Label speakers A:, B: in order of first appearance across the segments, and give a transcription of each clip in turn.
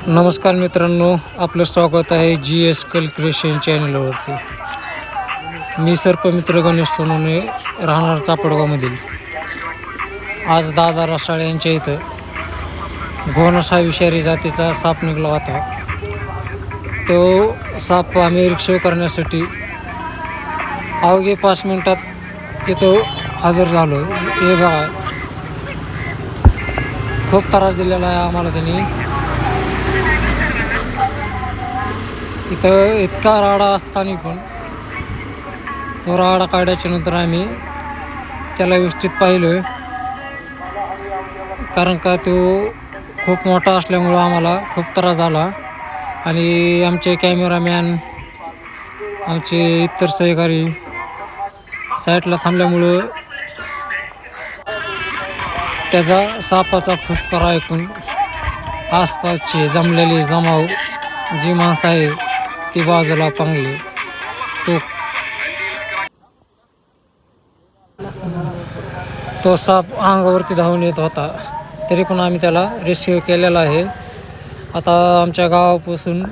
A: नमस्कार मित्रांनो, आपलं स्वागत आहे GS क्रिएशन चॅनलवरती. मी सर्पमित्र गणेश सोनवणे, राहणार चापडगावमधील. आज दादा रसाळे यांच्या इथं घोणस हा विषारी जातीचा साप निघाला होता. तो साप आम्ही रिक्षेव करण्यासाठी अवघे 5 मिनिटात तिथं हजर झालो. हे बघा, खूप त्रास दिलेला आहे आम्हाला त्यांनी. इथं इतका राडा असताना पण तो राडा काढल्याच्या नंतर आम्ही त्याला व्यवस्थित पाहिलं, कारण का तो खूप मोठा असल्यामुळं आम्हाला खूप त्रास झाला. आणि आमचे कॅमेरामॅन, आमचे इतर सहकारी साईडला थांबल्यामुळं त्याचा सापाचा फुसकारा ऐकून आसपासचे जमलेले जमाव जी माणसं आहे ती बाजूला पांगली. तो साप अंगावरती धावून येत होता, तरी पण आम्ही त्याला रेस्क्यू केलेला आहे. आता आमच्या गावापासून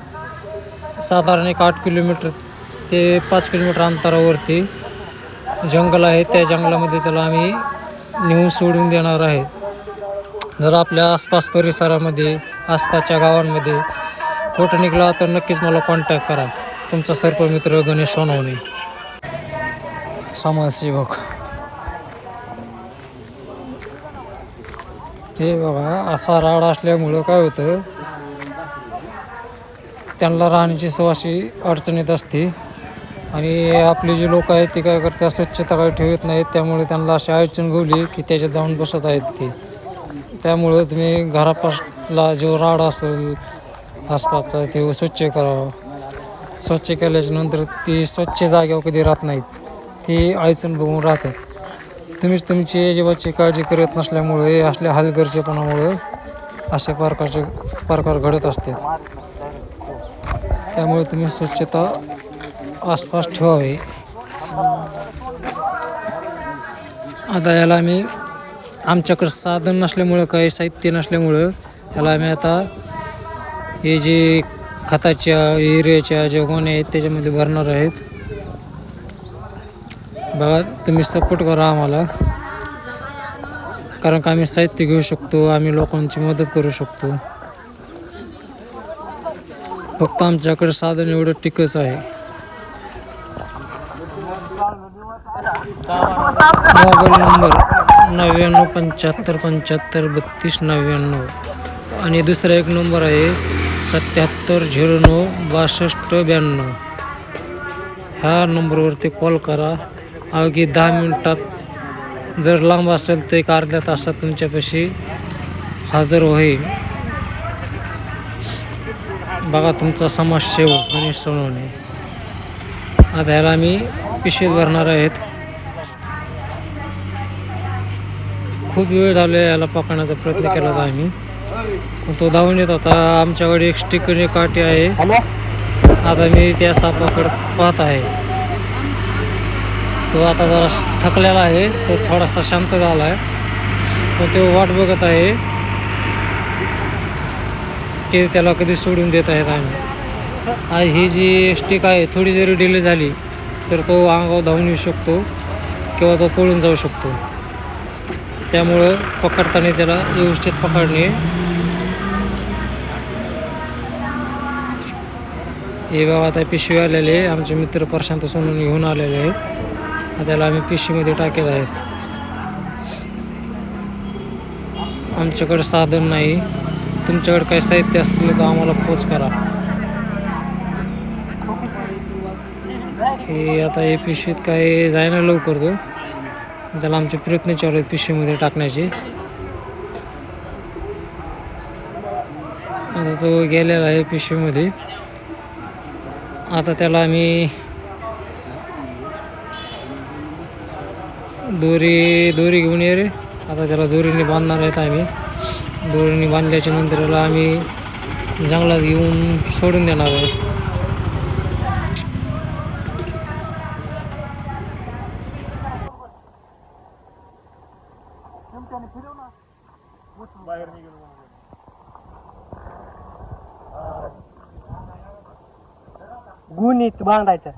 A: साधारण 8 किलोमीटर ते 5 किलोमीटर अंतरावरती जंगल आहे. त्या जंगलामध्ये त्याला आम्ही नेऊन सोडून देणार आहे. जर आपल्या आसपास परिसरामध्ये, आसपासच्या गावांमध्ये कुठं निघाला तर नक्कीच मला कॉन्टॅक्ट करा. तुमचा सर्पमित्र गणेश सोनवणे, समाजसेवक. हे बघा, असा राड असल्यामुळं काय होतं, त्यांना राहण्याची सवाशी अडचणीत असते. आणि आपले जे लोक आहेत ते काय करतात, स्वच्छता काही ठेवत नाहीत. त्यामुळे त्यांना अशी अडचण गोवली की त्याच्यात जाऊन बसत आहेत ते. त्यामुळं तुम्ही घरापासला जो राड असेल आसपासचा ते स्वच्छ करावं. स्वच्छ केल्याच्या नंतर ती स्वच्छ जागेवर कधी राहत नाहीत, ती अडचण बघून राहतात. तुम्हीच तुमची अजिबातची काळजी करत नसल्यामुळे, असल्या हलगर्जीपणामुळं अशा प्रकार घडत असतात. त्यामुळे तुम्ही स्वच्छता आसपास ठेवावी. आता याला आम्ही, आमच्याकडं साधन नसल्यामुळं, काही साहित्य नसल्यामुळं याला आम्ही आता हे जे खताच्या, युरियाच्या ज्या गोण्या आहेत त्याच्यामध्ये भरणार आहेत. बघा, तुम्ही सपोर्ट करा आम्हाला, कारण का आम्ही साहित्य घेऊ शकतो, आम्ही लोकांची मदत करू शकतो. फक्त आमच्याकडे साधन एवढं टिकच आहे. मोबाईल नंबर 9975753299 आणि दुसरा एक नंबर आहे 77096292. ह्या नंबरवरती कॉल करा. अवघी 10 मिनिटात, जर लांब असेल तर 1 अर्ध्या तासात तुमच्यापाशी हजर होईल. बघा, तुमचा समाजसेवक गणेश सोनवणे. आता ह्याला आम्ही पिशवीत भरणार आहेत. खूप वेळ झाला याला पकडण्याचा प्रयत्न केला होता आम्ही, पण तो धावून येत होता. आमच्याकडे एक स्टिक आणि काठी आहे. आता मी त्या सापाकडे पाहत आहे. तो आता जरा थकलेला आहे, तो थोडासा शांत झाला आहे. तो वाट बघत आहे की त्याला कधी सोडून देत आहेत आम्ही. ही जी स्टिक आहे, थोडी जरी डिले झाली तर तो अंगावर धावून येऊ शकतो किंवा तो पळून जाऊ शकतो. त्यामुळं पकडताना त्याला व्यवस्थित पकडणे. हे बघा, आता पिशवी आलेले आमचे मित्र प्रशांत सोनवणे घेऊन आलेले आहेत. त्याला आम्ही पिशवीमध्ये टाकत आहेत. आमच्याकडे साधन नाही. तुमच्याकडे काही साहित्य असलं तर आम्हाला पोच करा. हे आता हे पिशवीत काय जायना लवकर, तो त्याला आमचे प्रयत्न चालू आहेत पिशवीमध्ये टाकण्याचे. आता तो गेलेला आहे पिशवीमध्ये. आता त्याला आम्ही दोरी घेऊन ये रे. आता त्याला दोरीने बांधणार आहेत आम्ही. दोरीने बांधल्याच्या नंतर त्याला आम्ही जंगलात घेऊन सोडून देणार आहे. बाहेर निघेल.
B: गुणित बांधायचा